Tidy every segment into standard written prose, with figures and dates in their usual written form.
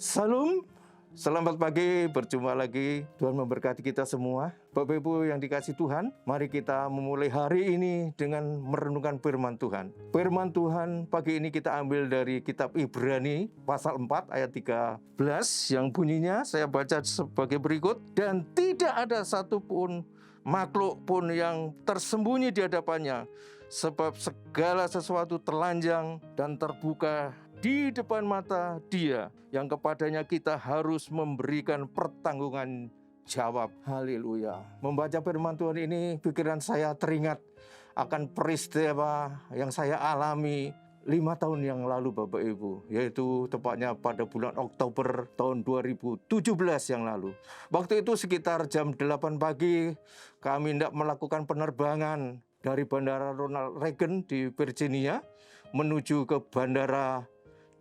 Salam, selamat pagi, berjumpa lagi. Tuhan memberkati kita semua. Bapak Ibu yang dikasih Tuhan, mari kita memulai hari ini dengan merenungkan firman Tuhan. Firman Tuhan pagi ini kita ambil dari kitab Ibrani pasal 4 ayat 13 yang bunyinya saya baca sebagai berikut. Dan tidak ada satupun makhluk pun yang tersembunyi di hadapannya, sebab segala sesuatu telanjang dan terbuka di depan mata Dia yang kepadanya kita harus memberikan pertanggungan jawab. Haleluya. Membaca firman Tuhan ini, pikiran saya teringat akan peristiwa yang saya alami 5 tahun yang lalu Bapak Ibu, yaitu tepatnya pada bulan Oktober tahun 2017 yang lalu. Waktu itu sekitar jam 8 pagi kami hendak melakukan penerbangan dari Bandara Ronald Reagan di Virginia menuju ke Bandara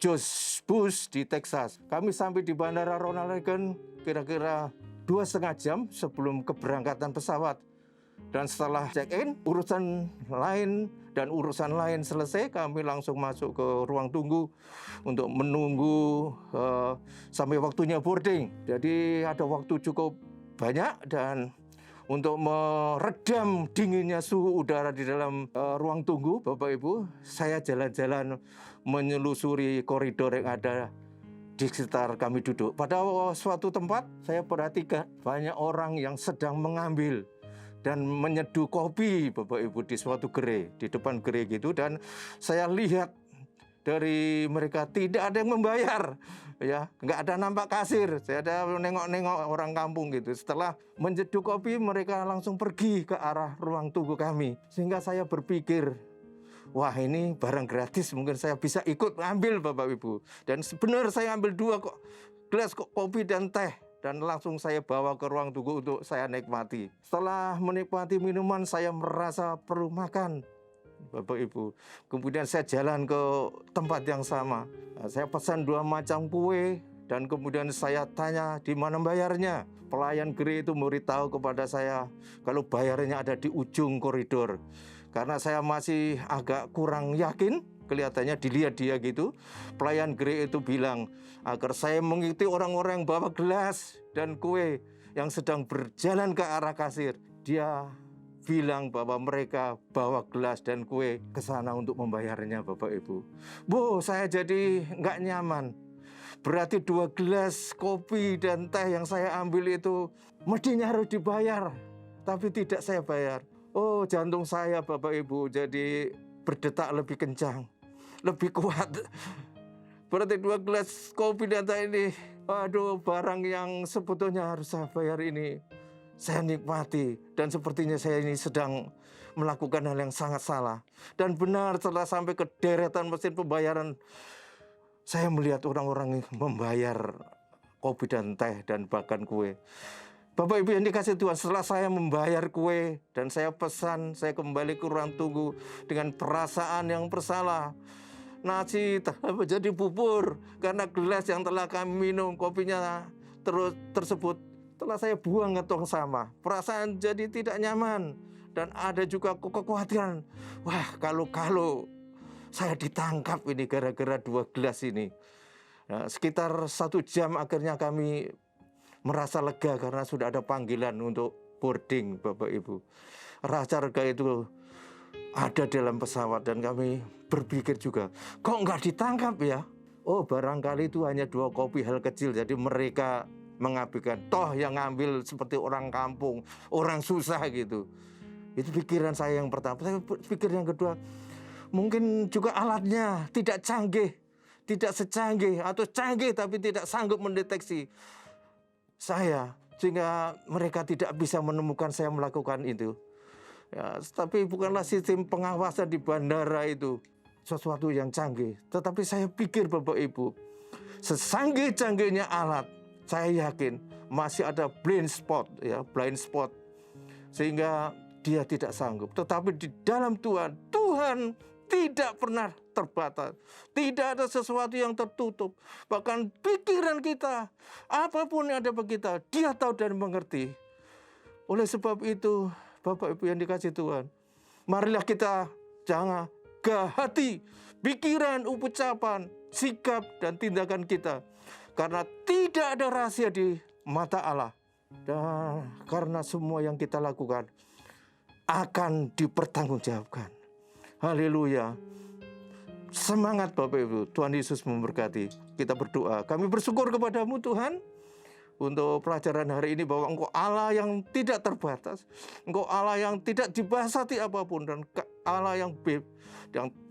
George Bush di Texas. Kami sampai di Bandara Ronald Reagan kira-kira 2,5 jam sebelum keberangkatan pesawat. Dan setelah check-in, urusan lain selesai, kami langsung masuk ke ruang tunggu untuk menunggu sampai waktunya boarding. Jadi ada waktu cukup banyak dan untuk meredam dinginnya suhu udara di dalam ruang tunggu, Bapak Ibu, saya jalan-jalan menyelusuri koridor yang ada di sekitar kami duduk. Pada suatu tempat, saya perhatikan banyak orang yang sedang mengambil dan menyeduh kopi, Bapak Ibu, di suatu gerai, di depan gerai gitu. Dan saya lihat dari mereka tidak ada yang membayar, ya, nggak ada nampak kasir. Saya ada nengok-nengok orang kampung gitu. Setelah menyeduh kopi, mereka langsung pergi ke arah ruang tunggu kami. Sehingga saya berpikir, wah ini barang gratis, mungkin saya bisa ikut ambil Bapak Ibu. Dan benar saya ambil 2 gelas kopi dan teh. Dan langsung saya bawa ke ruang tunggu untuk saya nikmati. Setelah menikmati minuman, saya merasa perlu makan, Bapak Ibu. Kemudian saya jalan ke tempat yang sama. Saya pesan 2 macam kue dan kemudian saya tanya di mana bayarnya. Pelayan gerai itu memberitahu kepada saya kalau bayarnya ada di ujung koridor. Karena saya masih agak kurang yakin, kelihatannya dilihat dia gitu. Pelayan gerai itu bilang agar saya mengikuti orang-orang yang bawa gelas dan kue yang sedang berjalan ke arah kasir. Dia bilang bahwa mereka bawa gelas dan kue ke sana untuk membayarnya, Bapak Ibu. Bu, saya jadi nggak nyaman. Berarti 2 gelas kopi dan teh yang saya ambil itu mestinya harus dibayar, tapi tidak saya bayar. Oh, jantung saya, Bapak Ibu, jadi berdetak lebih kencang, lebih kuat. Berarti 2 gelas kopi dan teh ini, aduh, barang yang sebetulnya harus saya bayar ini saya nikmati, dan sepertinya saya ini sedang melakukan hal yang sangat salah. Dan benar, setelah sampai ke deretan mesin pembayaran, saya melihat orang-orang membayar kopi dan teh dan bahkan kue. Bapak Ibu yang dikasih Tuhan, setelah saya membayar kue dan saya pesan, saya kembali ke ruang tunggu dengan perasaan yang bersalah. Nasi telah menjadi bubur karena gelas yang telah kami minum kopinya tersebut telah saya buang ke tong sampah. Perasaan jadi tidak nyaman dan ada juga kekhawatiran. Wah, kalau saya ditangkap ini gara-gara 2 gelas ini. Nah, sekitar 1 jam akhirnya kami merasa lega karena sudah ada panggilan untuk boarding, Bapak Ibu. Rasa lega itu ada dalam pesawat dan kami berpikir juga, kok nggak ditangkap ya? Oh, barangkali itu hanya 2 kopi, hal kecil. Jadi mereka mengabaikan, toh yang ngambil seperti orang kampung, orang susah gitu. Itu pikiran saya yang pertama. Saya pikir yang kedua, mungkin juga alatnya tidak canggih, tidak secanggih, atau canggih tapi tidak sanggup mendeteksi saya, sehingga mereka tidak bisa menemukan saya melakukan itu. Ya, tapi bukanlah sistem pengawasan di bandara itu sesuatu yang canggih. Tetapi saya pikir, Bapak Ibu, sesanggih-canggihnya alat, saya yakin masih ada blind spot, sehingga dia tidak sanggup. Tetapi di dalam Tuhan tidak pernah terbatas. Tidak ada sesuatu yang tertutup. Bahkan pikiran kita, apapun yang ada bagi kita, Dia tahu dan mengerti. Oleh sebab itu, Bapak Ibu yang dikasih Tuhan, marilah kita jangan gah hati, pikiran, ucapan, sikap, dan tindakan kita. Karena tidak ada rahasia di mata Allah. Dan karena semua yang kita lakukan akan dipertanggungjawabkan. Haleluya. Semangat Bapak Ibu, Tuhan Yesus memberkati. Kita berdoa. Kami bersyukur kepadamu Tuhan untuk pelajaran hari ini bahwa Engkau Allah yang tidak terbatas. Engkau Allah yang tidak dibasati apapun dan Allah yang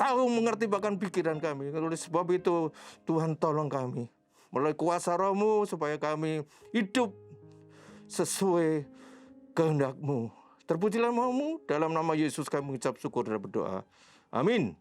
tahu mengerti bahkan pikiran kami. Oleh sebab itu Tuhan tolong kami melalui kuasa Roh-Mu supaya kami hidup sesuai kehendak-Mu. Terpujilah nama-Mu, dalam nama Yesus kami mengucap syukur dan berdoa. Amin.